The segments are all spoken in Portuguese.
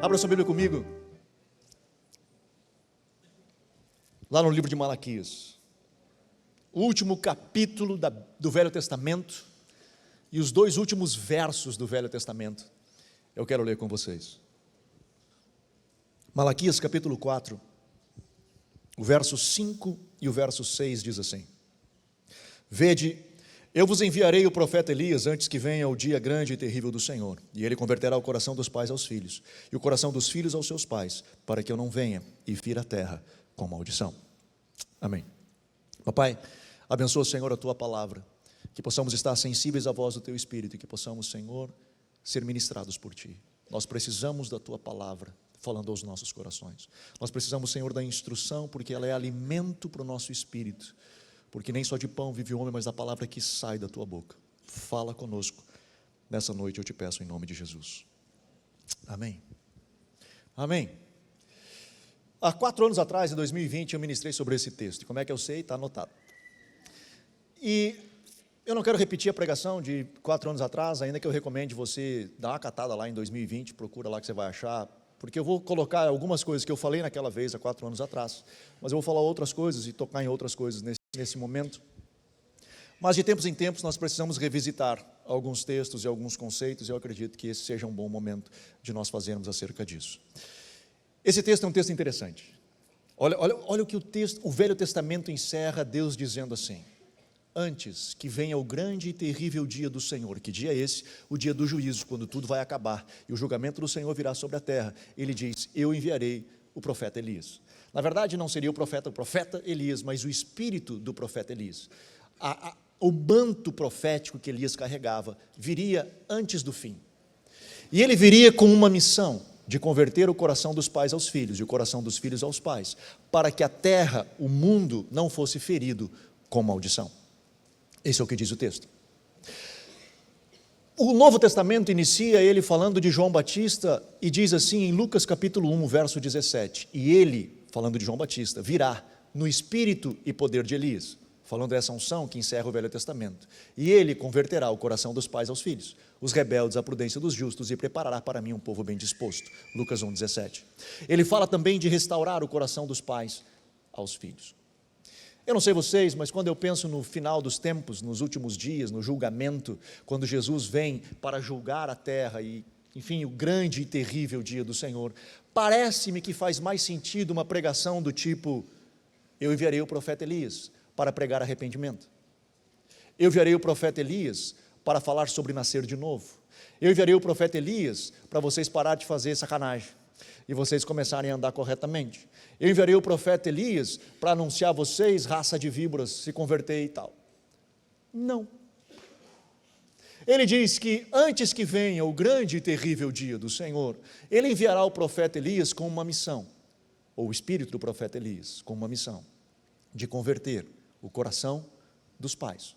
Abra sua Bíblia comigo, lá no livro de Malaquias, o último capítulo do Velho Testamento e os dois últimos versos do Velho Testamento, eu quero ler com vocês. Malaquias capítulo 4, o verso 5 e o verso 6 diz assim: Vede, eu vos enviarei o profeta Elias antes que venha o dia grande e terrível do Senhor, e ele converterá o coração dos pais aos filhos, e o coração dos filhos aos seus pais, para que eu não venha e fira a terra com maldição. Amém. Papai, abençoa, Senhor, a tua palavra, que possamos estar sensíveis à voz do teu Espírito, e que possamos, Senhor, ser ministrados por ti. Nós precisamos da tua palavra falando aos nossos corações. Nós precisamos, Senhor, da instrução, porque ela é alimento para o nosso espírito. Porque nem só de pão vive o homem, mas da palavra que sai da tua boca. Fala conosco nessa noite, eu te peço em nome de Jesus. Amém. Amém. Há 4 anos atrás, em 2020, eu ministrei sobre esse texto. E como é que eu sei? Está anotado. E eu não quero repetir a pregação de 4 anos atrás, ainda que eu recomende você dar uma catada lá em 2020, procura lá que você vai achar, porque eu vou colocar algumas coisas que eu falei naquela vez, há 4 anos atrás, mas eu vou falar outras coisas e tocar em outras coisas nesse momento. Mas de tempos em tempos nós precisamos revisitar alguns textos e alguns conceitos, e eu acredito que esse seja um bom momento de nós fazermos acerca disso. Esse texto é um texto interessante. Olha o que o Velho Testamento encerra, Deus dizendo assim: antes que venha o grande e terrível dia do Senhor. Que dia é esse? O dia do juízo, quando tudo vai acabar e o julgamento do Senhor virá sobre a terra. Ele diz: eu enviarei o profeta Elias. Na verdade não seria o profeta Elias, mas o espírito do profeta Elias. O manto profético que Elias carregava viria antes do fim. E ele viria com uma missão de converter o coração dos pais aos filhos e o coração dos filhos aos pais, para que a terra, o mundo, não fosse ferido com maldição. Esse é o que diz o texto. O Novo Testamento inicia ele falando de João Batista e diz assim em Lucas capítulo 1, verso 17: e ele, falando de João Batista, virá no espírito e poder de Elias, falando dessa unção que encerra o Velho Testamento, e ele converterá o coração dos pais aos filhos, os rebeldes à prudência dos justos, e preparará para mim um povo bem disposto. Lucas 1, 17. Ele fala também de restaurar o coração dos pais aos filhos. Eu não sei vocês, mas quando eu penso no final dos tempos, nos últimos dias, no julgamento, quando Jesus vem para julgar a terra e, enfim, o grande e terrível dia do Senhor, parece-me que faz mais sentido uma pregação do tipo: eu enviarei o profeta Elias para pregar arrependimento. Eu enviarei o profeta Elias para falar sobre nascer de novo. Eu enviarei o profeta Elias para vocês pararem de fazer sacanagem e vocês começarem a andar corretamente. Eu enviarei o profeta Elias para anunciar a vocês, raça de víboras, se converter e tal. Não. Ele diz que antes que venha o grande e terrível dia do Senhor, ele enviará o profeta Elias com uma missão, ou o espírito do profeta Elias, com uma missão de converter o coração dos pais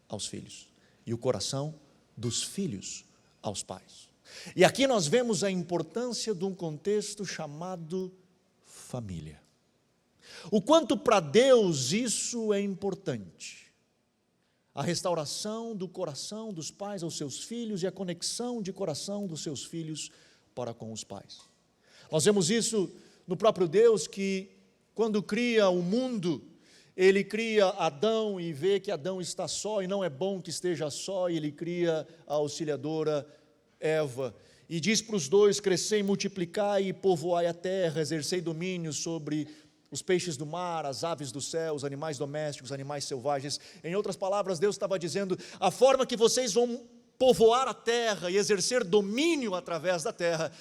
aos filhos e o coração dos filhos aos pais. E aqui nós vemos a importância de um contexto chamado família. O quanto para Deus isso é importante. A restauração do coração dos pais aos seus filhos e a conexão de coração dos seus filhos para com os pais. Nós vemos isso no próprio Deus, que quando cria o mundo, ele cria Adão e vê que Adão está só e não é bom que esteja só, e ele cria a auxiliadora Eva, e diz para os dois: crescei, multiplicai e povoai a terra, exercei domínio sobre os peixes do mar, as aves do céu, os animais domésticos, animais selvagens. Em outras palavras, Deus estava dizendo: a forma que vocês vão povoar a terra e exercer domínio através da terra,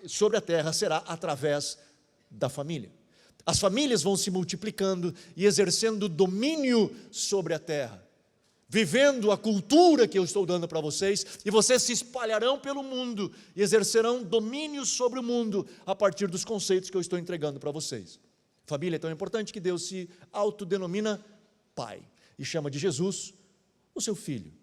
sobre a terra, será através da família. As famílias vão se multiplicando e exercendo domínio sobre a terra, vivendo a cultura que eu estou dando para vocês, e vocês se espalharão pelo mundo e exercerão domínio sobre o mundo a partir dos conceitos que eu estou entregando para vocês. Família é tão importante que Deus se autodenomina Pai e chama de Jesus o seu Filho.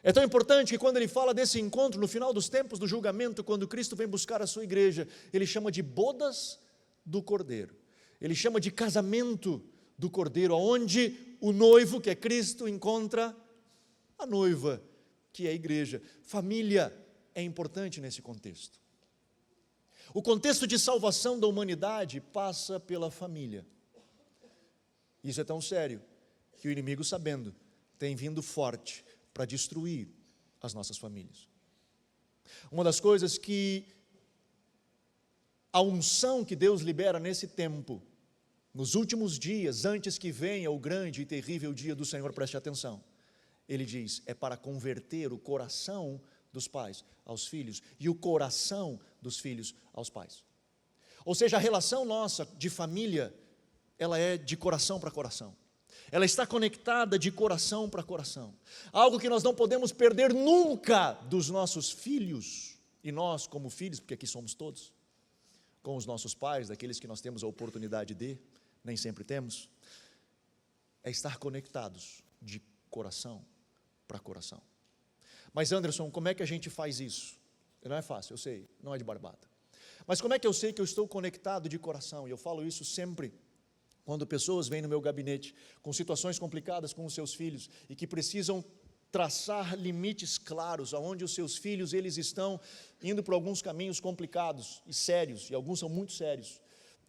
É tão importante que quando ele fala desse encontro no final dos tempos do julgamento, quando Cristo vem buscar a sua igreja, ele chama de bodas do Cordeiro. Ele chama de casamento do Cordeiro, onde o noivo, que é Cristo, encontra a noiva, que é a igreja. Família é importante nesse contexto. O contexto de salvação da humanidade passa pela família. Isso é tão sério que o inimigo, sabendo, tem vindo forte para destruir as nossas famílias. Uma das coisas que a unção que Deus libera nesse tempo, nos últimos dias, antes que venha o grande e terrível dia do Senhor, preste atenção, ele diz, é para converter o coração dos pais aos filhos e o coração dos filhos aos pais. Ou seja, a relação nossa de família, ela é de coração para coração. Ela está conectada de coração para coração. Algo que nós não podemos perder nunca dos nossos filhos, e nós como filhos, porque aqui somos todos, com os nossos pais, daqueles que nós temos a oportunidade de, nem sempre temos, é estar conectados de coração para coração. Mas Anderson, como é que a gente faz isso? Não é fácil, eu sei, não é de barbada. Mas como é que eu sei que eu estou conectado de coração? E eu falo isso sempre quando pessoas vêm no meu gabinete com situações complicadas com os seus filhos e que precisam traçar limites claros, aonde os seus filhos eles estão indo por alguns caminhos complicados e sérios, e alguns são muito sérios,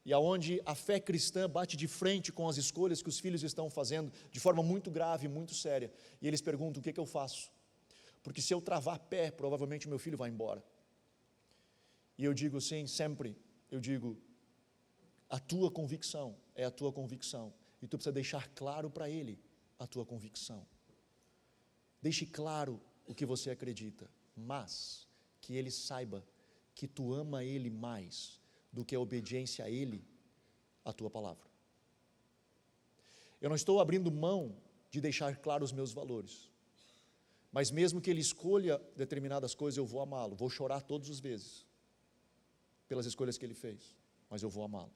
e aonde a fé cristã bate de frente com as escolhas que os filhos estão fazendo de forma muito grave, muito séria, e eles perguntam, o que eu faço? Porque se eu travar pé, provavelmente meu filho vai embora. E eu digo assim, sempre, eu digo, a tua convicção é a tua convicção, e tu precisa deixar claro para ele a tua convicção. Deixe claro o que você acredita, mas que ele saiba que tu ama ele mais do que a obediência a ele, a tua palavra. Eu não estou abrindo mão de deixar claro os meus valores, mas mesmo que ele escolha determinadas coisas, eu vou amá-lo, vou chorar todas as vezes pelas escolhas que ele fez, mas eu vou amá-lo.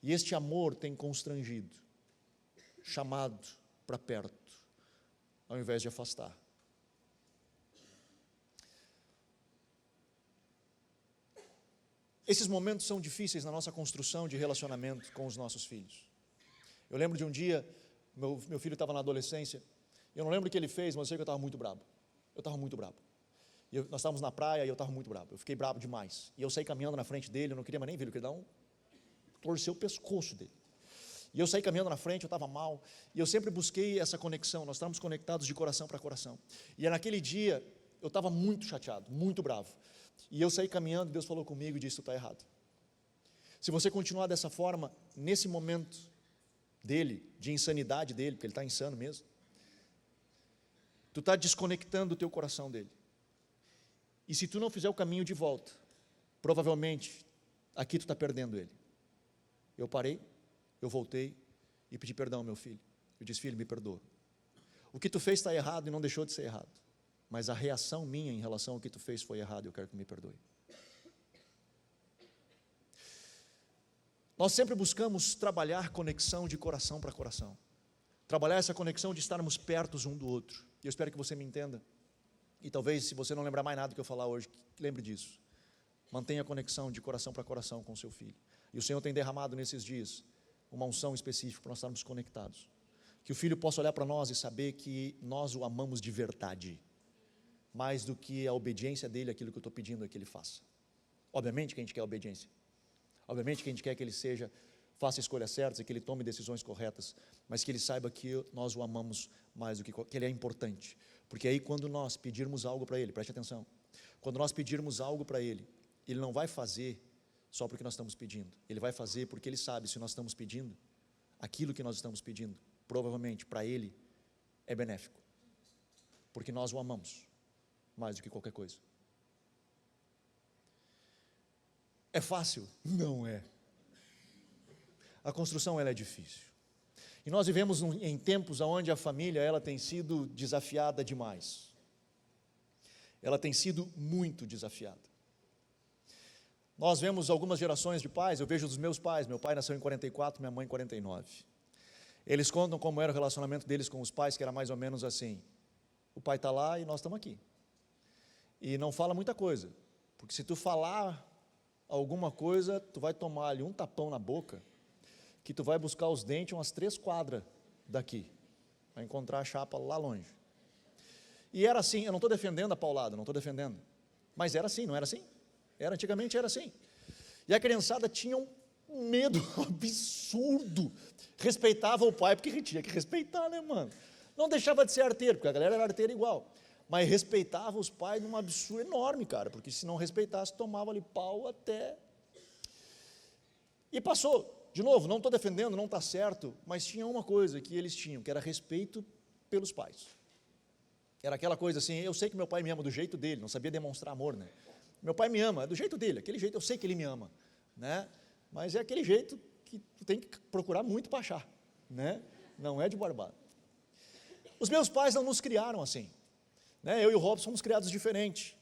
E este amor tem constrangido, chamado para perto, ao invés de afastar. Esses momentos são difíceis na nossa construção de relacionamento com os nossos filhos. Eu lembro de um dia, meu filho estava na adolescência, eu não lembro o que ele fez, mas eu sei que eu estava muito bravo. Eu estava muito bravo. Nós estávamos na praia e eu estava muito bravo. Eu fiquei bravo demais. E eu saí caminhando na frente dele, eu não queria mais nem ver, eu queria torcer o pescoço dele. E eu saí caminhando na frente, eu estava mal, e eu sempre busquei essa conexão, nós estávamos conectados de coração para coração. E naquele dia, eu estava muito chateado, muito bravo. E eu saí caminhando, Deus falou comigo e disse, tu está errado. Se você continuar dessa forma, nesse momento dele, de insanidade dele, porque ele está insano mesmo, tu está desconectando o teu coração dele. E se tu não fizer o caminho de volta, provavelmente, aqui tu está perdendo ele. Eu parei, eu voltei e pedi perdão ao meu filho. Eu disse, filho, me perdoa. O que tu fez está errado e não deixou de ser errado. Mas a reação minha em relação ao que tu fez foi errado e eu quero que me perdoe. Nós sempre buscamos trabalhar conexão de coração para coração. Trabalhar essa conexão de estarmos perto um do outro. E eu espero que você me entenda. E talvez, se você não lembrar mais nada do que eu falar hoje, lembre disso. Mantenha a conexão de coração para coração com o seu filho. E o Senhor tem derramado nesses dias uma unção específica para nós estarmos conectados. Que o filho possa olhar para nós e saber que nós o amamos de verdade, mais do que a obediência dele àquilo que eu estou pedindo que ele faça. Obviamente que a gente quer obediência. Obviamente que a gente quer que ele faça escolhas certas e que ele tome decisões corretas, mas que ele saiba que nós o amamos mais do que ele é importante. Porque aí quando nós pedirmos algo para ele, preste atenção, quando nós pedirmos algo para ele, ele não vai fazer só porque nós estamos pedindo, ele vai fazer porque ele sabe se nós estamos pedindo, aquilo que nós estamos pedindo, provavelmente para ele é benéfico, porque nós o amamos mais do que qualquer coisa. É fácil? Não é. A construção ela é difícil. E nós vivemos em tempos onde a família ela tem sido desafiada demais. Ela tem sido muito desafiada. Nós vemos algumas gerações de pais, eu vejo dos meus pais, meu pai nasceu em 44, minha mãe em 49. Eles contam como era o relacionamento deles com os pais, que era mais ou menos assim, o pai está lá e nós estamos aqui. E não fala muita coisa, porque se tu falar alguma coisa, tu vai tomar ali um tapão na boca, que tu vai buscar os dentes umas 3 quadras daqui, vai encontrar a chapa lá longe. E era assim, eu não estou defendendo a paulada, não estou defendendo, mas era assim, não era assim? Antigamente era assim. E a criançada tinha um medo absurdo. Respeitava o pai, porque tinha que respeitar, né, mano? Não deixava de ser arteiro, porque a galera era arteira igual. Mas respeitava os pais num absurdo enorme, cara, porque se não respeitasse, tomava ali pau até... E passou. De novo, não estou defendendo, não está certo, mas tinha uma coisa que eles tinham, que era respeito pelos pais. Era aquela coisa assim, eu sei que meu pai me ama do jeito dele, não sabia demonstrar amor, né? Meu pai me ama, é do jeito dele, aquele jeito eu sei que ele me ama, né? Mas é aquele jeito que tu tem que procurar muito para achar, né? Não é de barbado. Os meus pais não nos criaram assim, né? Eu e o Robson fomos criados diferentes.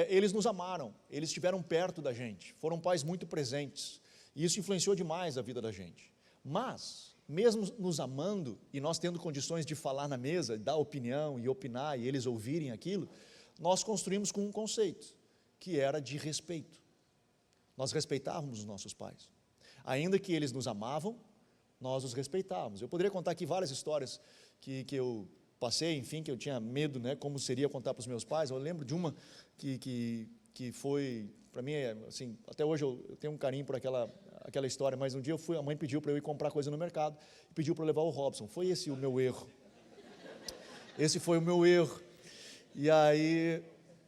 Eles nos amaram, eles estiveram perto da gente, foram pais muito presentes. E isso influenciou demais a vida da gente. Mas, mesmo nos amando, e nós tendo condições de falar na mesa, dar opinião e opinar, e eles ouvirem aquilo, nós construímos com um conceito, que era de respeito. Nós respeitávamos os nossos pais. Ainda que eles nos amavam, nós os respeitávamos. Eu poderia contar aqui várias histórias que eu passei, enfim, que eu tinha medo, né, como seria contar para os meus pais. Eu lembro de uma que foi, para mim, assim, até hoje eu tenho um carinho por aquela história, mas um dia a mãe pediu para eu ir comprar coisa no mercado, e pediu para eu levar o Robson. Foi esse o meu erro. Esse foi o meu erro. E aí,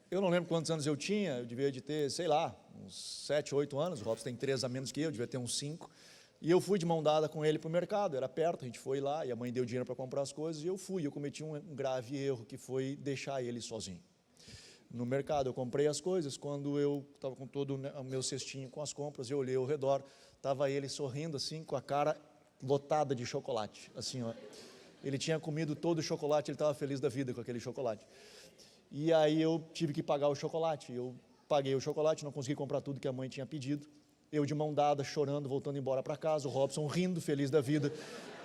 eu não lembro quantos anos eu tinha, eu devia de ter, sei lá, uns 7, 8 anos, o Robson tem 3 a menos que eu devia ter uns 5, e eu fui de mão dada com ele para o mercado, era perto, a gente foi lá, e a mãe deu dinheiro para comprar as coisas, e eu cometi um grave erro, que foi deixar ele sozinho. No mercado, eu comprei as coisas, quando eu estava com todo o meu cestinho com as compras, eu olhei ao redor, estava ele sorrindo assim, com a cara lotada de chocolate, assim, ó. Ele tinha comido todo o chocolate, ele estava feliz da vida com aquele chocolate. E aí eu tive que pagar o chocolate, eu paguei o chocolate, não consegui comprar tudo que a mãe tinha pedido, eu de mão dada, chorando, voltando embora para casa, o Robson rindo, feliz da vida,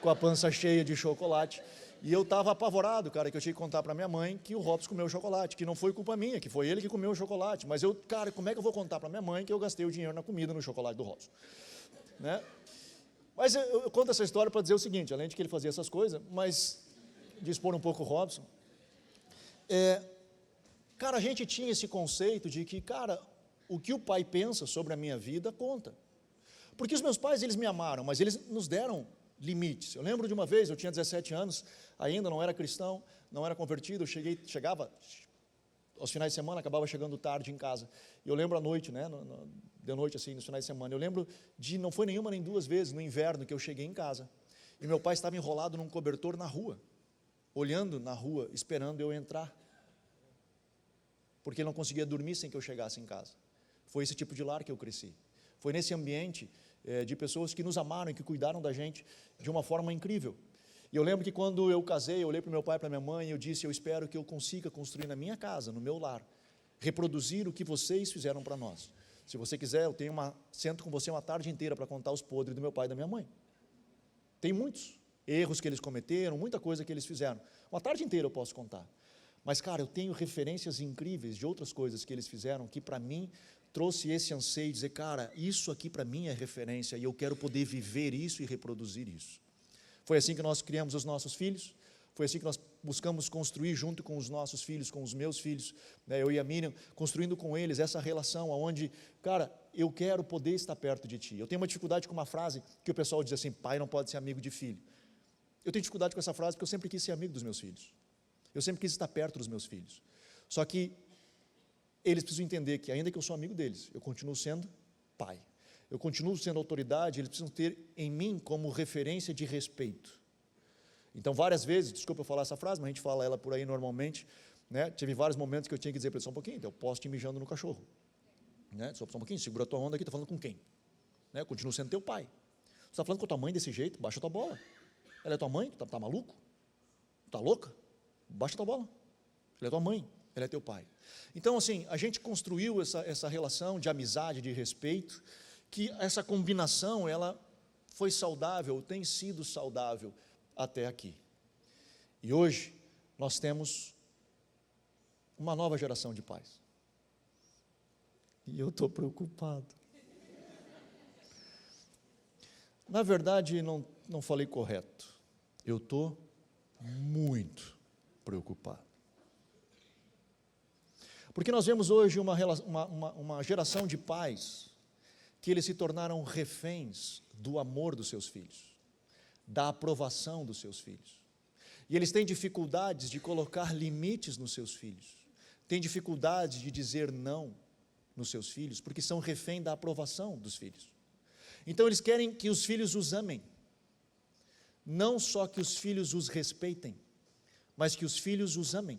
com a pança cheia de chocolate. E eu estava apavorado, cara, que eu tinha que contar para minha mãe que o Robson comeu o chocolate, que não foi culpa minha, que foi ele que comeu o chocolate. Mas eu, cara, como é que eu vou contar para minha mãe que eu gastei o dinheiro na comida, no chocolate do Robson? Né? Mas eu conto essa história para dizer o seguinte, além de que ele fazia essas coisas, mas de expor um pouco o Robson. Cara, a gente tinha esse conceito de que, cara, o que o pai pensa sobre a minha vida conta. Porque os meus pais, eles me amaram, mas eles nos deram limites. Eu lembro de uma vez, eu tinha 17 anos, ainda não era cristão, não era convertido, eu chegava aos finais de semana, acabava chegando tarde em casa. E eu lembro à noite, né, de noite assim, nos finais de semana, eu lembro de, não foi nenhuma nem duas vezes, no inverno, que eu cheguei em casa, e meu pai estava enrolado num cobertor na rua, olhando na rua, esperando eu entrar, porque ele não conseguia dormir sem que eu chegasse em casa. Foi esse tipo de lar que eu cresci. Foi nesse ambiente de pessoas que nos amaram e que cuidaram da gente de uma forma incrível. E eu lembro que quando eu casei, eu olhei para o meu pai e para a minha mãe e eu disse, eu espero que eu consiga construir na minha casa, no meu lar, reproduzir o que vocês fizeram para nós. Se você quiser, eu sento com você uma tarde inteira para contar os podres do meu pai e da minha mãe. Tem muitos erros que eles cometeram, muita coisa que eles fizeram. Uma tarde inteira eu posso contar. Mas, cara, eu tenho referências incríveis de outras coisas que eles fizeram que, para mim, trouxe esse anseio de dizer, cara, isso aqui para mim é referência e eu quero poder viver isso e reproduzir isso. Foi assim que nós criamos os nossos filhos, foi assim que nós buscamos construir junto com os nossos filhos, com os meus filhos, né, eu e a Miriam, construindo com eles essa relação onde, cara, eu quero poder estar perto de ti. Eu tenho uma dificuldade com uma frase que o pessoal diz assim, pai não pode ser amigo de filho. Eu tenho dificuldade com essa frase porque eu sempre quis ser amigo dos meus filhos. Eu sempre quis estar perto dos meus filhos. Só que eles precisam entender que, ainda que eu sou amigo deles, eu continuo sendo pai. Eu continuo sendo autoridade, eles precisam ter em mim como referência de respeito. Então, várias vezes, desculpa eu falar essa frase, mas a gente fala ela por aí normalmente, né? Tive vários momentos que eu tinha que dizer para eles, só um pouquinho, então eu posso te mijando no cachorro. Né? Só um pouquinho, segura a tua onda aqui, estou falando com quem? Né? Eu continuo sendo teu pai. Você está falando com a tua mãe desse jeito, baixa a tua bola. Ela é tua mãe? Tá maluco? Tá louca? Baixa a tua bola. Ela é tua mãe, ela é teu pai. Então, assim, a gente construiu essa relação de amizade, de respeito, que essa combinação, ela foi saudável, tem sido saudável até aqui. E hoje, nós temos uma nova geração de pais. E eu estou preocupado. Na verdade, não falei correto. Eu estou muito preocupado. Porque nós vemos hoje uma geração de pais que eles se tornaram reféns do amor dos seus filhos, da aprovação dos seus filhos. E eles têm dificuldades de colocar limites nos seus filhos, têm dificuldades de dizer não nos seus filhos, porque são refém da aprovação dos filhos. Então eles querem que os filhos os amem, não só que os filhos os respeitem, mas que os filhos os amem.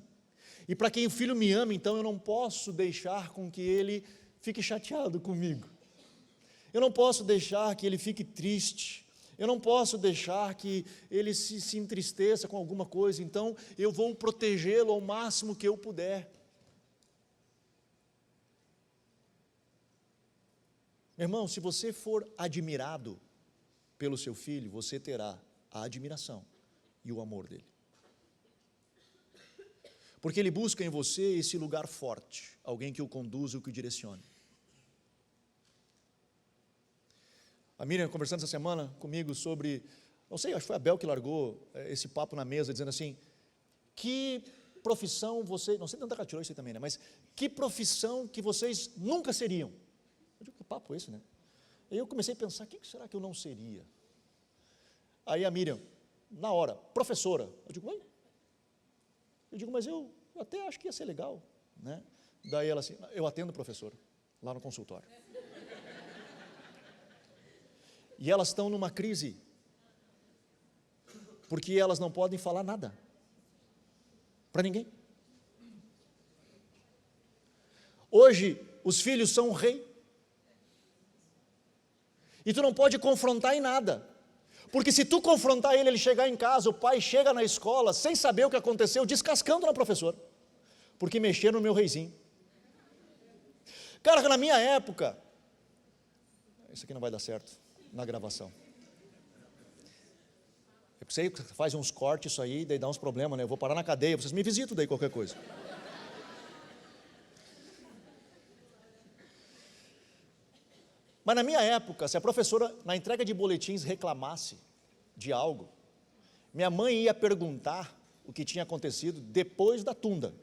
E para que o filho me ame, então eu não posso deixar com que ele fique chateado comigo, eu não posso deixar que ele fique triste, eu não posso deixar que ele se entristeça com alguma coisa, então eu vou protegê-lo ao máximo que eu puder. Meu irmão, se você for admirado pelo seu filho, você terá a admiração e o amor dele. Porque ele busca em você esse lugar forte, alguém que o conduza, que o direcione. A Miriam conversando essa semana comigo sobre, não sei, acho que foi a Bel que largou esse papo na mesa, dizendo assim, que profissão você, não sei se ela tirou isso aí também, né? Mas que profissão que vocês nunca seriam? Eu digo, que papo é esse, né? Aí eu comecei a pensar, o que será que eu não seria? Aí a Miriam, na hora, professora. Eu digo, oi? Eu digo, mas eu até acho que ia ser legal, né? Daí ela assim, eu atendo professora, lá no consultório. E elas estão numa crise, porque elas não podem falar nada para ninguém. Hoje, os filhos são o rei, e tu não pode confrontar em nada, porque se tu confrontar ele, ele chegar em casa, o pai chega na escola, sem saber o que aconteceu, descascando na professora, porque mexeram no meu reizinho. Cara, na minha época, isso aqui não vai dar certo na gravação. Eu sei que faz uns cortes isso aí, daí dá uns problemas, né? Eu vou parar na cadeia, vocês me visitam daí qualquer coisa. Mas na minha época, se a professora, na entrega de boletins, reclamasse de algo, minha mãe ia perguntar o que tinha acontecido depois da tunda.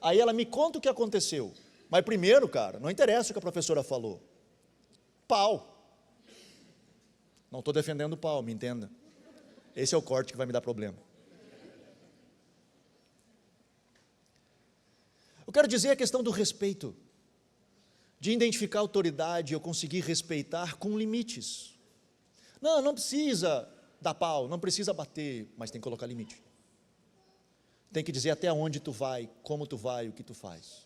Aí ela me conta o que aconteceu. Mas primeiro, cara, não interessa o que a professora falou. Pau. Não estou defendendo o pau, me entenda. Esse é o corte que vai me dar problema. Eu quero dizer a questão do respeito, de identificar a autoridade, eu conseguir respeitar com limites. Não precisa dar pau, não precisa bater, mas tem que colocar limite. Tem que dizer até onde tu vai, como tu vai, o que tu faz.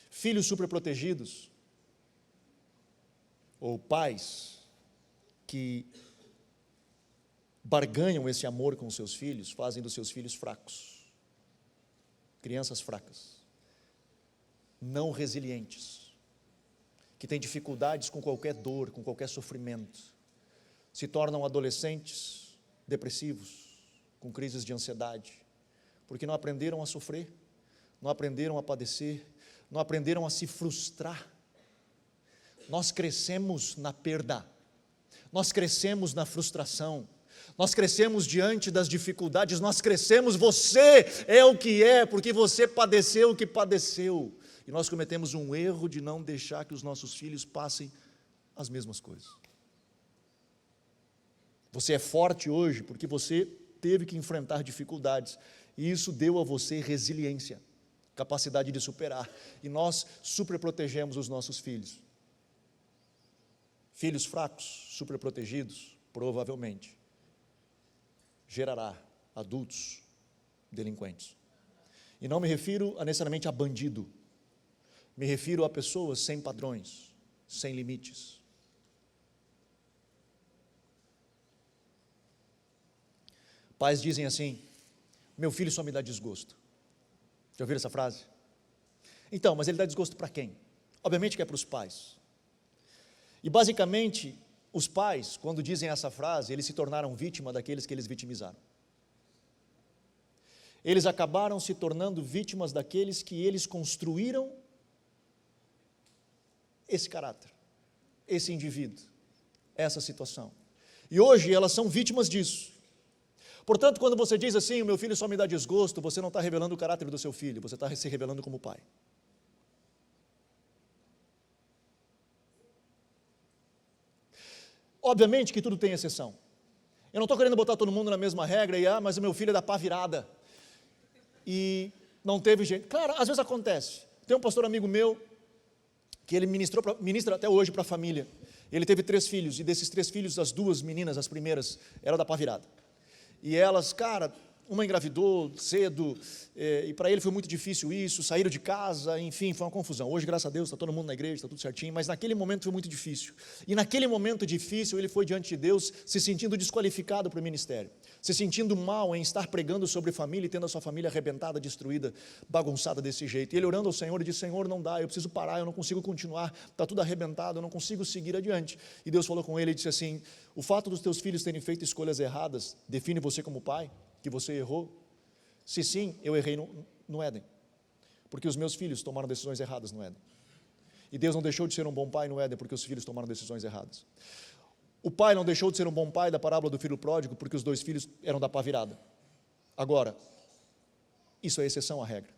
Filhos superprotegidos, ou pais que barganham esse amor com os seus filhos, fazem dos seus filhos fracos, crianças fracas, não resilientes, que têm dificuldades com qualquer dor, com qualquer sofrimento, se tornam adolescentes depressivos, com crises de ansiedade, porque não aprenderam a sofrer, não aprenderam a padecer, não aprenderam a se frustrar. Nós crescemos na perda, nós crescemos na frustração, nós crescemos diante das dificuldades, nós crescemos, você é o que é, porque você padeceu o que padeceu, e nós cometemos um erro de não deixar que os nossos filhos passem as mesmas coisas. Você é forte hoje porque você teve que enfrentar dificuldades, e isso deu a você resiliência, capacidade de superar, e nós superprotegemos os nossos filhos. Filhos fracos, superprotegidos, provavelmente, gerará adultos delinquentes. E não me refiro necessariamente a bandido, me refiro a pessoas sem padrões, sem limites. Pais dizem assim, meu filho só me dá desgosto. Já ouviram essa frase? Então, mas ele dá desgosto para quem? Obviamente que é para os pais. E basicamente, os pais, quando dizem essa frase, eles se tornaram vítima daqueles que eles vitimizaram. Eles acabaram se tornando vítimas daqueles que eles construíram esse caráter, esse indivíduo, essa situação. E hoje elas são vítimas disso. Portanto, quando você diz assim, o meu filho só me dá desgosto, você não está revelando o caráter do seu filho, você está se revelando como pai. Obviamente que tudo tem exceção. Eu não estou querendo botar todo mundo na mesma regra e, mas o meu filho é da pá virada. E não teve jeito. Claro, às vezes acontece. Tem um pastor amigo meu, que ele ministra até hoje para a família. Ele teve 3 filhos, e desses 3 filhos, as 2 meninas, as primeiras, eram da pá virada. E elas, cara, uma engravidou cedo, e para ele foi muito difícil isso, saíram de casa, enfim, foi uma confusão. Hoje, graças a Deus, está todo mundo na igreja, está tudo certinho, mas naquele momento foi muito difícil. E naquele momento difícil, ele foi diante de Deus, se sentindo desqualificado para o ministério, se sentindo mal em estar pregando sobre família e tendo a sua família arrebentada, destruída, bagunçada desse jeito. E ele orando ao Senhor, e disse: Senhor, não dá, eu preciso parar, eu não consigo continuar, está tudo arrebentado, eu não consigo seguir adiante. E Deus falou com ele e disse assim: o fato dos teus filhos terem feito escolhas erradas, define você como pai? Que você errou? Se sim, eu errei no Éden, porque os meus filhos tomaram decisões erradas no Éden. E Deus não deixou de ser um bom pai no Éden, porque os filhos tomaram decisões erradas. O pai não deixou de ser um bom pai da parábola do filho pródigo, porque os 2 filhos eram da pá virada. Agora, isso é exceção à regra.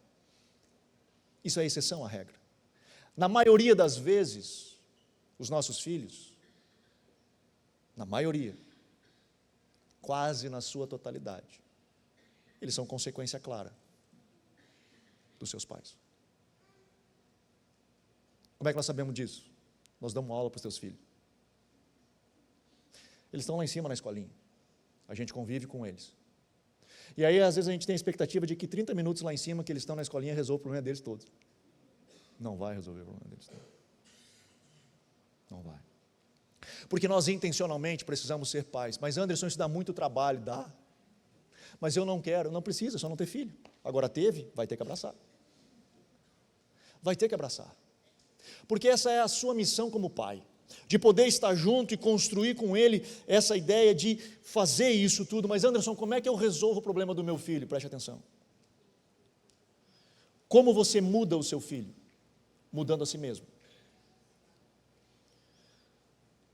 Isso é exceção à regra. Na maioria das vezes, os nossos filhos, na maioria, quase na sua totalidade, eles são consequência clara dos seus pais. Como é que nós sabemos disso? Nós damos aula para os teus filhos. Eles estão lá em cima na escolinha. A gente convive com eles. E aí, às vezes, a gente tem a expectativa de que 30 minutos lá em cima, que eles estão na escolinha, resolve o problema deles todos. Não vai resolver o problema deles todos. Não vai. Porque nós intencionalmente precisamos ser pais. Mas, Anderson, isso dá muito trabalho. Dá. Mas eu não quero. Não precisa, só não ter filho. Agora teve, vai ter que abraçar. Vai ter que abraçar. Porque essa é a sua missão como pai. De poder estar junto e construir com ele essa ideia de fazer isso tudo. Mas, Anderson, como é que eu resolvo o problema do meu filho? Preste atenção. Como você muda o seu filho? Mudando a si mesmo.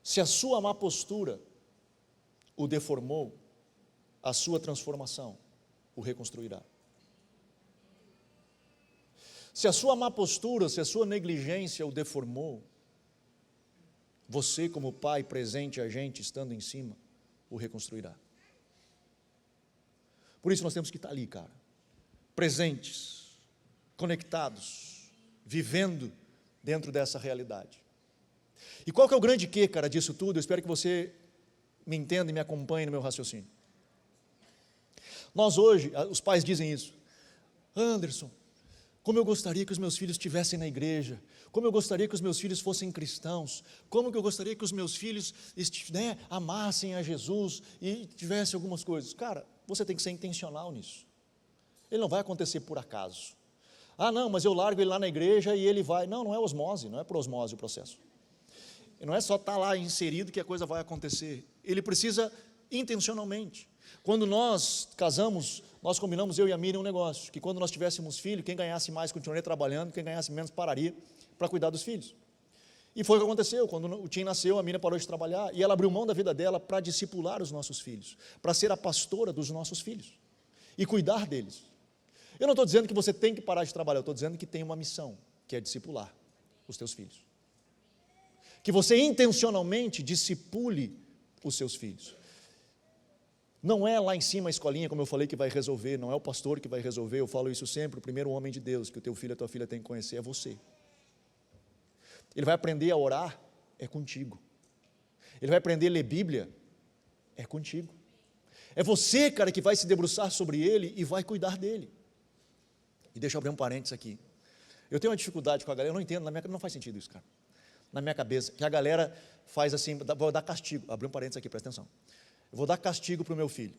Se a sua má postura o deformou, a sua transformação o reconstruirá. Se a sua má postura, se a sua negligência o deformou, você, como pai presente, agente, estando em cima, o reconstruirá. Por isso nós temos que estar ali, cara, presentes, conectados, vivendo dentro dessa realidade. E qual que é o grande quê, cara, disso tudo? Eu espero que você me entenda e me acompanhe no meu raciocínio. Nós hoje, os pais dizem isso: Anderson, como eu gostaria que os meus filhos estivessem na igreja, como eu gostaria que os meus filhos fossem cristãos, como que eu gostaria que os meus filhos amassem a Jesus e tivessem algumas coisas. Cara, você tem que ser intencional nisso. Ele não vai acontecer por acaso. Não, mas eu largo ele lá na igreja e ele vai. Não é osmose, não é por osmose o processo. Não é só estar lá inserido que a coisa vai acontecer. Ele precisa intencionalmente. Quando nós casamos, nós combinamos, eu e a Miriam, um negócio, que quando nós tivéssemos filho, quem ganhasse mais continuaria trabalhando, quem ganhasse menos pararia para cuidar dos filhos. E foi o que aconteceu. Quando o Tim nasceu, a Miriam parou de trabalhar e ela abriu mão da vida dela para discipular os nossos filhos, para ser a pastora dos nossos filhos e cuidar deles. Eu não estou dizendo que você tem que parar de trabalhar, eu estou dizendo que tem uma missão, que é discipular os teus filhos. Que você intencionalmente discipule os seus filhos. Não é lá em cima a escolinha, como eu falei, que vai resolver, não é o pastor que vai resolver, eu falo isso sempre, o primeiro homem de Deus que o teu filho e a tua filha têm que conhecer é você. Ele vai aprender a orar, é contigo. Ele vai aprender a ler Bíblia, é contigo. É você, cara, que vai se debruçar sobre ele e vai cuidar dele. E deixa eu abrir um parênteses aqui. Eu tenho uma dificuldade com a galera, eu não entendo, não faz sentido isso, cara. Na minha cabeça, que a galera faz assim, vou dar castigo, abrir um parênteses aqui, presta atenção. Eu vou dar castigo para o meu filho.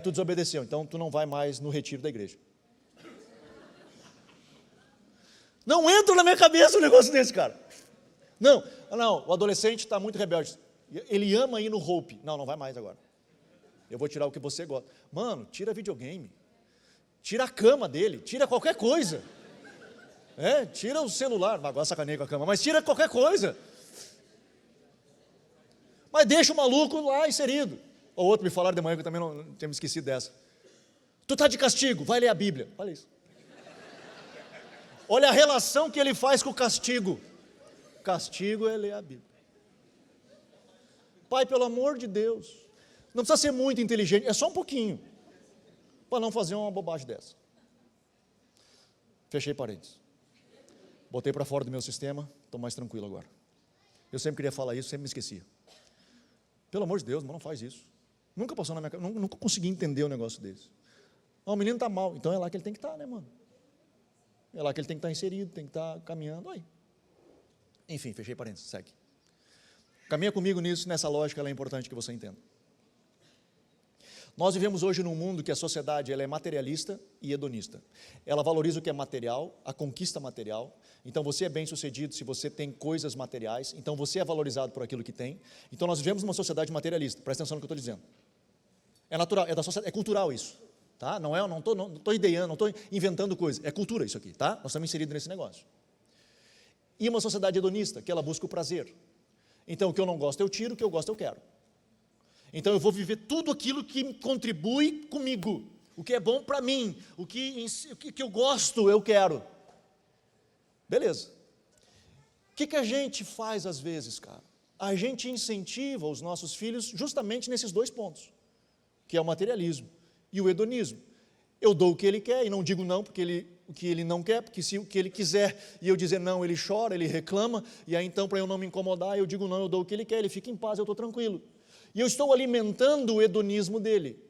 Tu desobedeceu, então tu não vai mais no retiro da igreja. Não entra na minha cabeça um negócio desse, cara. Não, o adolescente está muito rebelde. Ele ama ir no Hope. Não vai mais agora. Eu vou tirar o que você gosta. Mano, tira videogame. Tira a cama dele, tira qualquer coisa. Tira o celular. Agora sacanei com a cama, mas tira qualquer coisa. Mas deixa o maluco lá inserido. O outro me falaram de manhã, que eu também não tinha me esquecido dessa. Tu está de castigo, vai ler a Bíblia. Olha isso. Olha a relação que ele faz com o castigo. Castigo é ler a Bíblia. Pai, pelo amor de Deus, não precisa ser muito inteligente, é só um pouquinho, para não fazer uma bobagem dessa. Fechei parênteses. Botei para fora do meu sistema, estou mais tranquilo agora. Eu sempre queria falar isso, sempre me esquecia. Pelo amor de Deus, mas não faz isso. Nunca passou na minha cabeça, nunca consegui entender um negócio desse. O menino está mal, então é lá que ele tem que estar, né, mano? É lá que ele tem que estar inserido, tem que estar caminhando aí. Enfim, fechei parênteses, segue. Caminha comigo nisso, nessa lógica, ela é importante que você entenda. Nós vivemos hoje num mundo que a sociedade ela é materialista e hedonista. Ela valoriza o que é material, a conquista material. Então você é bem-sucedido se você tem coisas materiais. Então você é valorizado por aquilo que tem. Então nós vivemos numa sociedade materialista. Presta atenção no que eu estou dizendo. É natural, é da sociedade, é cultural isso. Tá? Não estou ideando, não estou inventando coisa. É cultura isso aqui, tá? Nós estamos inseridos nesse negócio. E uma sociedade hedonista, que ela busca o prazer. Então o que eu não gosto eu tiro, o que eu gosto eu quero. Então eu vou viver tudo aquilo que contribui comigo, o que é bom para mim, o que eu gosto, eu quero. Beleza. O que a gente faz às vezes, cara? A gente incentiva os nossos filhos justamente nesses dois pontos, que é o materialismo e o hedonismo. Eu dou o que ele quer e não digo não porque o que ele não quer, porque se o que ele quiser e eu dizer não, ele chora, ele reclama, e aí então para eu não me incomodar, eu digo não, eu dou o que ele quer, ele fica em paz, eu estou tranquilo. E eu estou alimentando o hedonismo dele.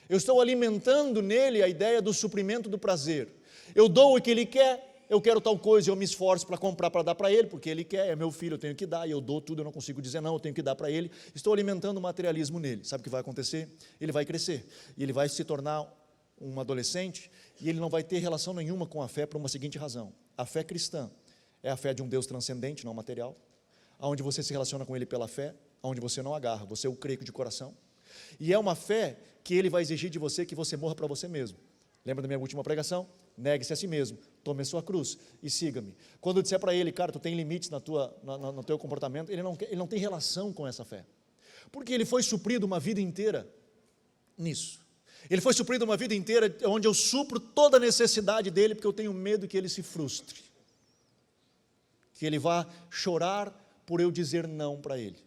Eu estou alimentando nele a ideia do suprimento do prazer. Eu dou o que ele quer, eu quero tal coisa, eu me esforço para comprar, para dar para ele, porque ele quer, é meu filho, eu tenho que dar, e eu dou tudo, eu não consigo dizer não, eu tenho que dar para ele. Estou alimentando o materialismo nele. Sabe o que vai acontecer? Ele vai crescer, e ele vai se tornar um adolescente, e ele não vai ter relação nenhuma com a fé por uma seguinte razão. A fé cristã é a fé de um Deus transcendente, não material, onde você se relaciona com ele pela fé, onde você não agarra, você o crê de coração. E é uma fé que ele vai exigir de você que você morra para você mesmo. Lembra da minha última pregação? Negue-se a si mesmo, tome a sua cruz e siga-me. Quando eu disser para ele, cara, tu tem limites no teu comportamento, ele não tem relação com essa fé. Porque ele foi suprido uma vida inteira nisso. Ele foi suprido uma vida inteira onde eu supro toda a necessidade dele, porque eu tenho medo que ele se frustre. Que ele vá chorar por eu dizer não para ele.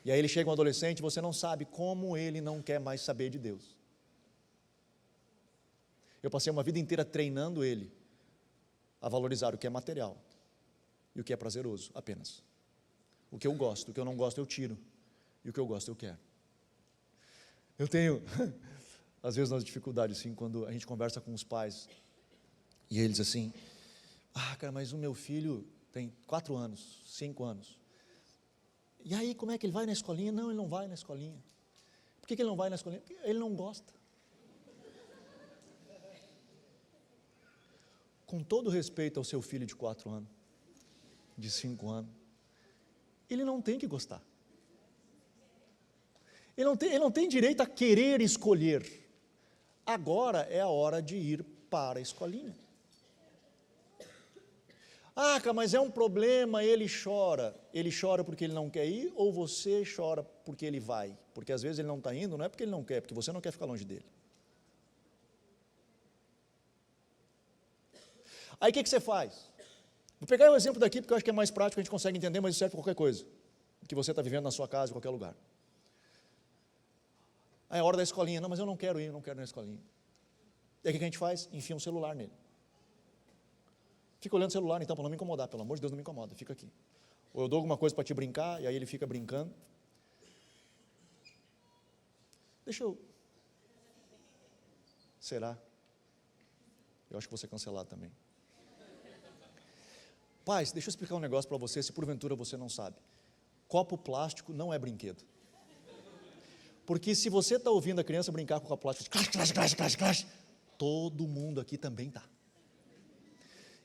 E aí ele chega um adolescente, você não sabe como ele não quer mais saber de Deus. Eu passei uma vida inteira treinando ele a valorizar o que é material e o que é prazeroso, apenas. O que eu gosto, o que eu não gosto eu tiro, e o que eu gosto eu quero. Eu tenho, às vezes, umas dificuldades assim, quando a gente conversa com os pais, e eles assim, cara, mas o meu filho tem 4 anos, 5 anos, e aí como é que ele vai na escolinha? Não, ele não vai na escolinha. Por que ele não vai na escolinha? Porque ele não gosta. Com todo respeito ao seu filho de 4 anos, de 5 anos, ele não tem que gostar. Ele não tem direito a querer escolher. Agora é a hora de ir para a escolinha. Cara, mas é um problema, ele chora. Ele chora porque ele não quer ir ou você chora porque ele vai? Porque às vezes ele não está indo, não é porque ele não quer, é porque você não quer ficar longe dele. Aí o que você faz? Vou pegar o exemplo daqui porque eu acho que é mais prático, a gente consegue entender, mas isso serve para qualquer coisa que você está vivendo na sua casa, em qualquer lugar. Aí é a hora da escolinha, não, mas eu não quero ir, eu não quero ir na escolinha. E aí o que a gente faz? Enfia um celular nele. Fica olhando o celular então, para não me incomodar, pelo amor de Deus, não me incomoda, fica aqui. Ou eu dou alguma coisa para te brincar, e aí ele fica brincando. Deixa eu... Será? Eu acho que vou ser cancelado também. Pais, deixa eu explicar um negócio para você, se porventura você não sabe. Copo plástico não é brinquedo. Porque se você está ouvindo a criança brincar com o copo plástico, clash, todo mundo aqui também está.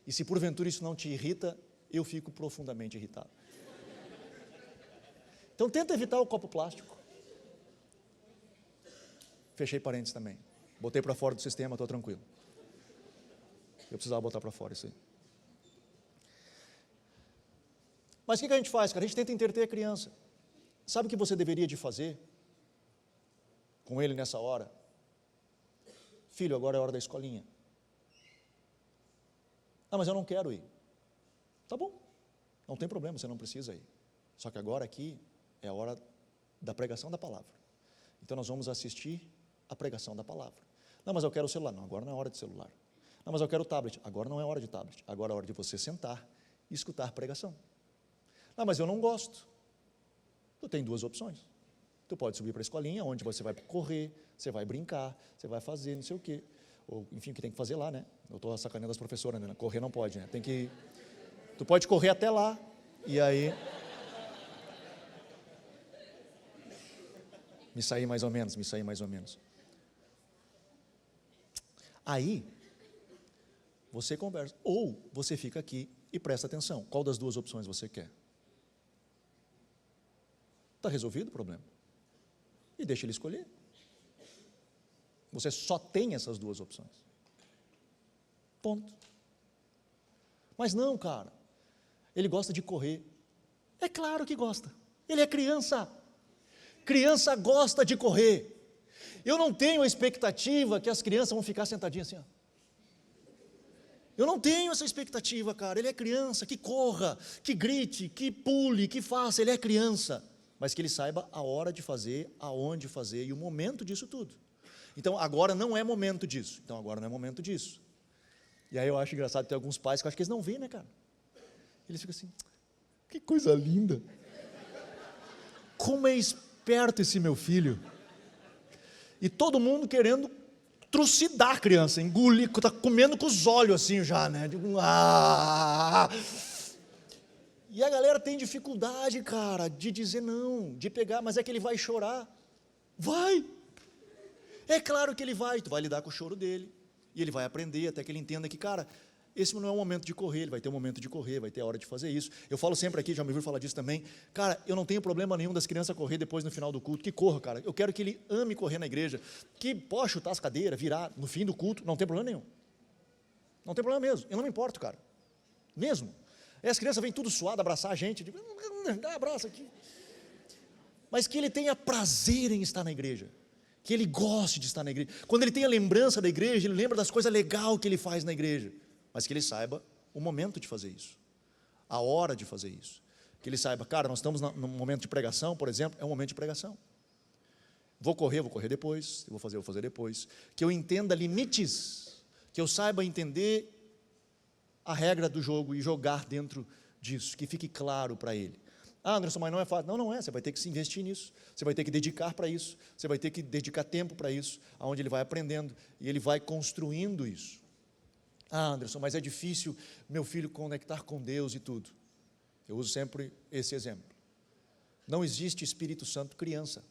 E se porventura isso não te irrita, eu fico profundamente irritado. Então tenta evitar o copo plástico. Fechei parênteses também. Botei para fora do sistema, estou tranquilo. Eu precisava botar para fora isso aí. Mas o que a gente faz, cara? A gente tenta entreter a criança. Sabe o que você deveria de fazer com ele nessa hora? Filho, agora é a hora da escolinha. Mas eu não quero ir. Tá bom, não tem problema, você não precisa ir. Só que agora aqui é a hora da pregação da palavra. Então nós vamos assistir a pregação da palavra. Não, mas eu quero o celular. Não, agora não é hora de celular. Não, mas eu quero o tablet. Agora não é hora de tablet. Agora é hora de você sentar e escutar a pregação. Não, mas eu não gosto. Tu tem duas opções. Tu pode subir para a escolinha, onde você vai correr, você vai brincar, você vai fazer não sei o quê. Ou, enfim, o que tem que fazer lá, né? Eu estou sacaneando as professoras, né? Correr não pode, né? Tem que... Tu pode correr até lá, e aí... Me saí mais ou menos. Aí, você conversa. Ou você fica aqui e presta atenção. Qual das duas opções você quer? Está resolvido o problema. E deixa ele escolher. Você só tem essas duas opções. Ponto. Mas não, cara. Ele gosta de correr. É claro que gosta. Ele é criança. Criança gosta de correr. Eu não tenho a expectativa que as crianças vão ficar sentadinhas assim, ó. Eu não tenho essa expectativa, cara. Ele é criança, que corra, que grite, que pule, que faça. Ele é criança. Mas que ele saiba a hora de fazer, aonde fazer e o momento disso tudo. Então, agora não é momento disso. E aí eu acho engraçado, tem alguns pais que eu acho que eles não veem, né, cara? Eles ficam assim, que coisa linda. Como é esperto esse meu filho. E todo mundo querendo trucidar a criança, engolir, está comendo com os olhos assim já, né? E a galera tem dificuldade, cara, de dizer não, de pegar, mas é que ele vai chorar. Vai! É claro que ele vai, tu vai lidar com o choro dele, e ele vai aprender até que ele entenda que, cara, esse não é o momento de correr, ele vai ter um momento de correr, vai ter a hora de fazer isso. Eu falo sempre aqui, já me ouviu falar disso também, cara, eu não tenho problema nenhum das crianças correr depois no final do culto, que corra, cara, eu quero que ele ame correr na igreja, que pode chutar as cadeiras, virar no fim do culto, não tem problema nenhum. Não tem problema mesmo, eu não me importo, cara, mesmo. Aí as crianças vêm tudo suado, abraçar a gente, digo, dá um abraço aqui. Mas que ele tenha prazer em estar na igreja, que ele goste de estar na igreja. Quando ele tem a lembrança da igreja, ele lembra das coisas legais que ele faz na igreja. Mas que ele saiba o momento de fazer isso, a hora de fazer isso. Que ele saiba, cara, nós estamos num momento de pregação, por exemplo, é um momento de pregação. Vou correr depois, vou fazer depois. Que eu entenda limites, que eu saiba entender a regra do jogo e jogar dentro disso, que fique claro para ele. Ah, Anderson, mas não é fácil. Não, não é, você vai ter que se investir nisso, você vai ter que dedicar para isso, você vai ter que dedicar tempo para isso, aonde ele vai aprendendo e ele vai construindo isso. Ah, Anderson, mas é difícil meu filho conectar com Deus e tudo. Eu uso sempre esse exemplo. Não existe Espírito Santo criança.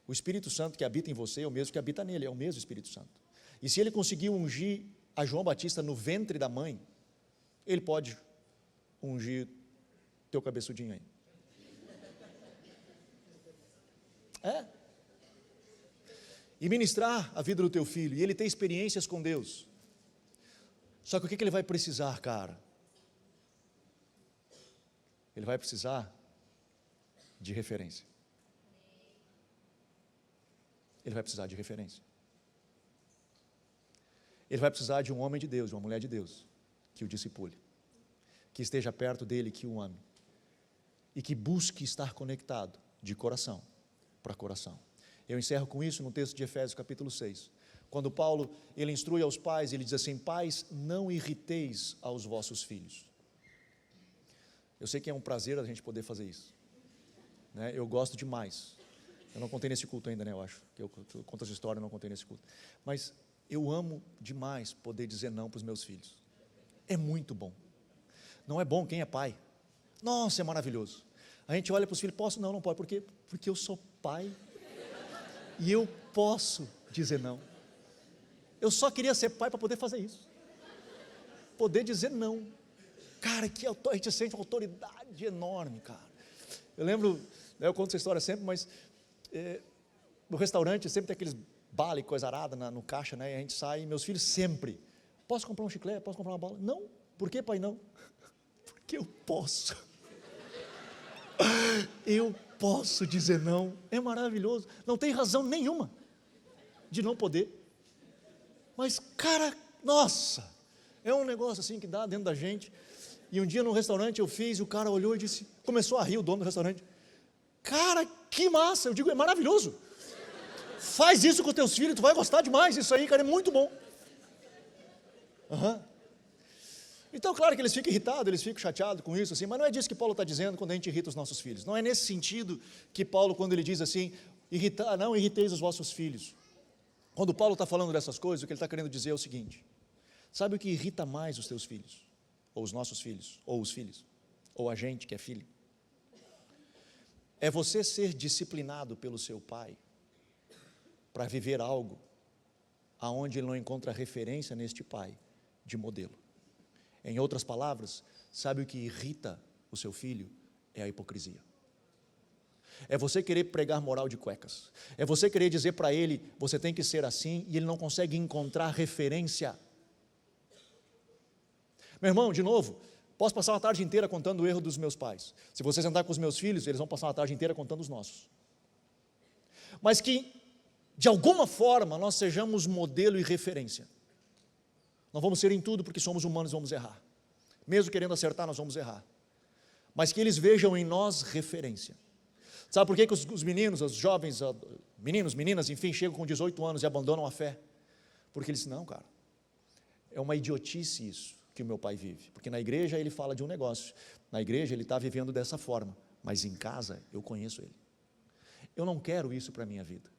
O Espírito Santo que habita em você é o mesmo que habita nele, é o mesmo Espírito Santo. E se ele conseguiu ungir a João Batista no ventre da mãe, ele pode ungir teu cabeçudinho aí. É. E ministrar a vida do teu filho, e ele ter experiências com Deus. Só que o que ele vai precisar, cara? Ele vai precisar de referência. Ele vai precisar de referência. Ele vai precisar de um homem de Deus, de uma mulher de Deus, que o discipule, que esteja perto dele, que o ame, e que busque estar conectado de coração para coração. Eu encerro com isso no texto de Efésios capítulo 6. Quando Paulo, ele instrui aos pais, ele diz assim, pais, não irriteis aos vossos filhos. Eu sei que é um prazer a gente poder fazer isso, né? Eu gosto demais. Eu não contei nesse culto ainda, né? Eu acho que eu conto essa história, eu não contei nesse culto. Mas eu amo demais poder dizer não para os meus filhos. É muito bom. Não é bom quem é pai? Nossa, é maravilhoso. A gente olha para os filhos, posso? Não, não pode. Por quê? Porque eu sou pai e eu posso dizer não. Eu só queria ser pai para poder fazer isso. Poder dizer não. Cara, que a gente sente uma autoridade enorme, cara. Eu lembro, eu conto essa história sempre, mas no restaurante sempre tem aqueles bala e coisa arada no caixa, né? E a gente sai, e meus filhos sempre, posso comprar um chiclete, posso comprar uma bala? Não. Por que, pai, não? Porque eu posso. Eu posso dizer não. É maravilhoso. Não tem razão nenhuma de não poder. Mas, cara, nossa, é um negócio assim que dá dentro da gente. E um dia no restaurante eu fiz, e o cara olhou e disse, começou a rir, o dono do restaurante. Cara, que massa! Eu digo, é maravilhoso. Faz isso com os teus filhos, tu vai gostar demais. Isso aí, cara, é muito bom. Uhum. Então, claro que eles ficam irritados, eles ficam chateados com isso, assim, mas não é disso que Paulo está dizendo quando a gente irrita os nossos filhos. Não é nesse sentido que Paulo, quando ele diz assim, não irriteis os vossos filhos. Quando Paulo está falando dessas coisas, o que ele está querendo dizer é o seguinte: sabe o que irrita mais os teus filhos? Ou os nossos filhos? Ou os filhos? Ou a gente que é filho? É você ser disciplinado pelo seu pai para viver algo aonde ele não encontra referência neste pai de modelo. Em outras palavras, sabe o que irrita o seu filho? É a hipocrisia. É você querer pregar moral de cuecas. É você querer dizer para ele, você tem que ser assim, e ele não consegue encontrar referência. Meu irmão, de novo, posso passar uma tarde inteira contando o erro dos meus pais. Se você sentar com os meus filhos, eles vão passar uma tarde inteira contando os nossos. Mas que, de alguma forma, nós sejamos modelo e referência. Não vamos ser em tudo, porque somos humanos e vamos errar. Mesmo querendo acertar, nós vamos errar. Mas que eles vejam em nós referência. Sabe por que os meninos, os jovens, meninos, meninas, enfim, chegam com 18 anos e abandonam a fé? Porque eles dizem, não, cara, é uma idiotice isso que o meu pai vive. Porque na igreja ele fala de um negócio, na igreja ele está vivendo dessa forma, mas em casa eu conheço ele. Eu não quero isso para a minha vida.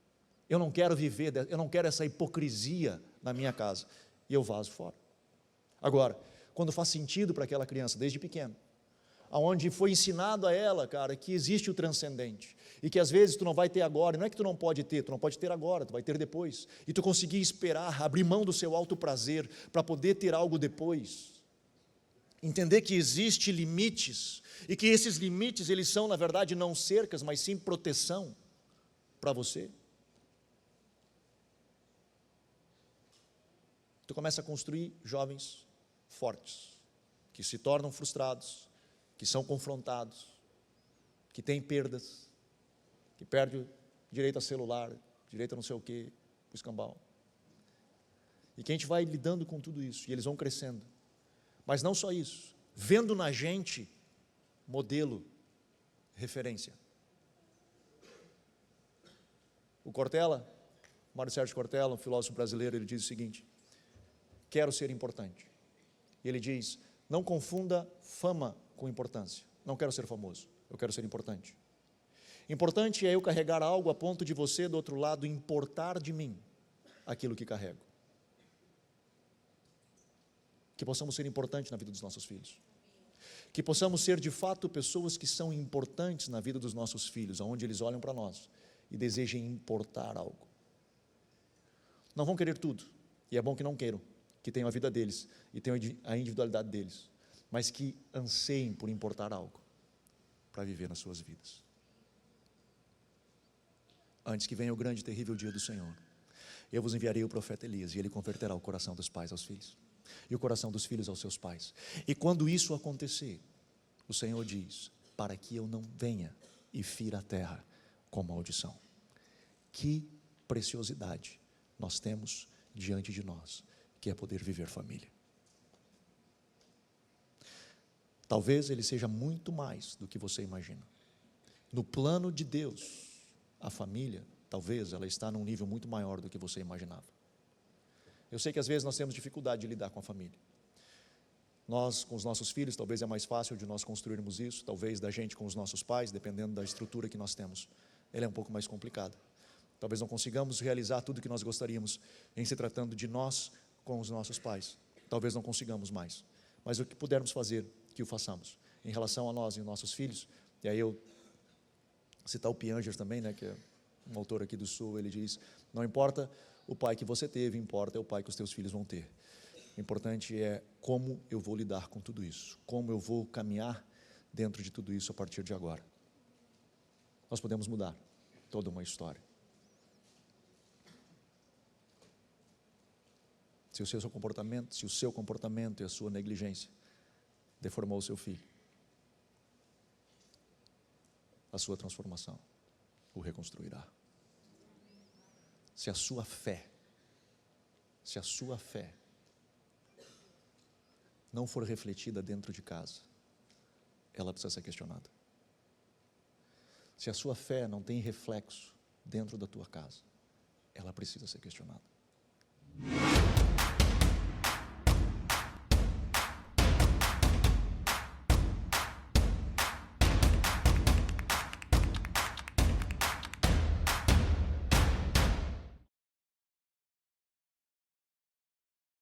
Eu não quero viver, eu não quero essa hipocrisia na minha casa. E eu vazo fora. Agora, quando faz sentido para aquela criança, desde pequeno, aonde foi ensinado a ela, cara, que existe o transcendente, e que às vezes tu não vai ter agora, e não é que tu não pode ter agora, tu vai ter depois, e tu conseguir esperar, abrir mão do seu alto prazer, para poder ter algo depois, entender que existe limites, e que esses limites, eles são na verdade não cercas, mas sim proteção, para você, tu começa a construir jovens fortes, que se tornam frustrados, que são confrontados, que têm perdas, que perdem o direito a celular, direito a não sei o quê, o escambau. E que a gente vai lidando com tudo isso, e eles vão crescendo. Mas não só isso, vendo na gente modelo, referência. O Cortella, Mário Sérgio Cortella, um filósofo brasileiro, ele diz o seguinte: quero ser importante. E ele diz, não confunda fama com importância. Não quero ser famoso, eu quero ser importante. Importante é eu carregar algo a ponto de você, do outro lado, importar de mim aquilo que carrego. Que possamos ser importantes na vida dos nossos filhos. Que possamos ser, de fato, pessoas que são importantes na vida dos nossos filhos, onde eles olham para nós e desejem importar algo. Não vão querer tudo, e é bom que não queiram, que tenham a vida deles e tenham a individualidade deles, mas que anseiem por importar algo para viver nas suas vidas. Antes que venha o grande e terrível dia do Senhor, eu vos enviarei o profeta Elias, e ele converterá o coração dos pais aos filhos, e o coração dos filhos aos seus pais. E quando isso acontecer, o Senhor diz, para que eu não venha e fira a terra com maldição. Que preciosidade nós temos diante de nós, que é poder viver família. Talvez ele seja muito mais do que você imagina. No plano de Deus, a família, talvez ela está num nível muito maior do que você imaginava. Eu sei que às vezes nós temos dificuldade de lidar com a família. Nós, com os nossos filhos, talvez é mais fácil de nós construirmos isso, talvez da gente com os nossos pais, dependendo da estrutura que nós temos, ela é um pouco mais complicada. Talvez não consigamos realizar tudo o que nós gostaríamos em se tratando de nós com os nossos pais. Talvez não consigamos mais. Mas o que pudermos fazer, que o façamos. Em relação a nós e nossos filhos, e aí eu citar o Pianger também, né, que é um autor aqui do Sul, ele diz, não importa o pai que você teve, importa é o pai que os teus filhos vão ter. O importante é como eu vou lidar com tudo isso, como eu vou caminhar dentro de tudo isso a partir de agora. Nós podemos mudar toda uma história. Se o seu comportamento e a sua negligência deformou o seu filho, a sua transformação o reconstruirá. Se a sua fé não for refletida dentro de casa, ela precisa ser questionada. Se a sua fé não tem reflexo dentro da tua casa, ela precisa ser questionada.